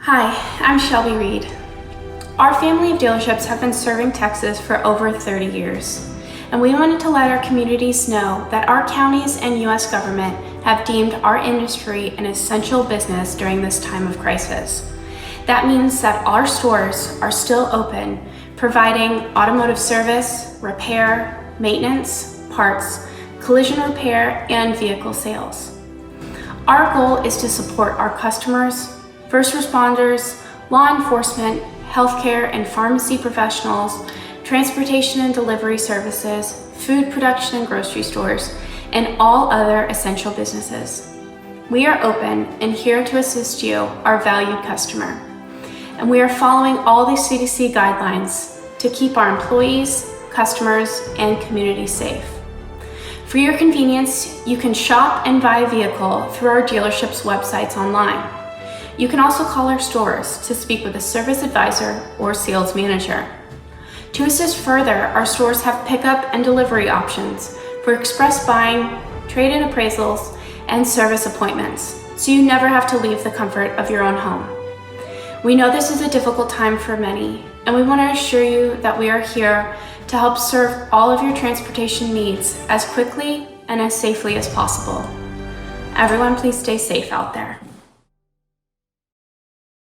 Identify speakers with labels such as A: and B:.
A: Hi, I'm Shelby Reed. Our family of dealerships have been serving Texas for over 30 years, and we wanted to let our communities know that our counties and U.S. government have deemed our industry an essential business during this time of crisis. That means that our stores are still open, providing automotive service, repair, maintenance, parts, collision repair, and vehicle sales. Our goal is to support our customers, first responders, law enforcement, healthcare and pharmacy professionals, transportation and delivery services, food production and grocery stores, and all other essential businesses. We are open and here to assist you, our valued customer. And we are following all the CDC guidelines to keep our employees, customers, and community safe. For your convenience, you can shop and buy a vehicle through our dealership's websites online. You can also call our stores to speak with a service advisor or sales manager. To assist further, our stores have pickup and delivery options for express buying, trade-in appraisals, and service appointments, so you never have to leave the comfort of your own home. We know this is a difficult time for many, and we want to assure you that we are here to help serve all of your transportation needs as quickly and as safely as possible. Everyone, please stay safe out there.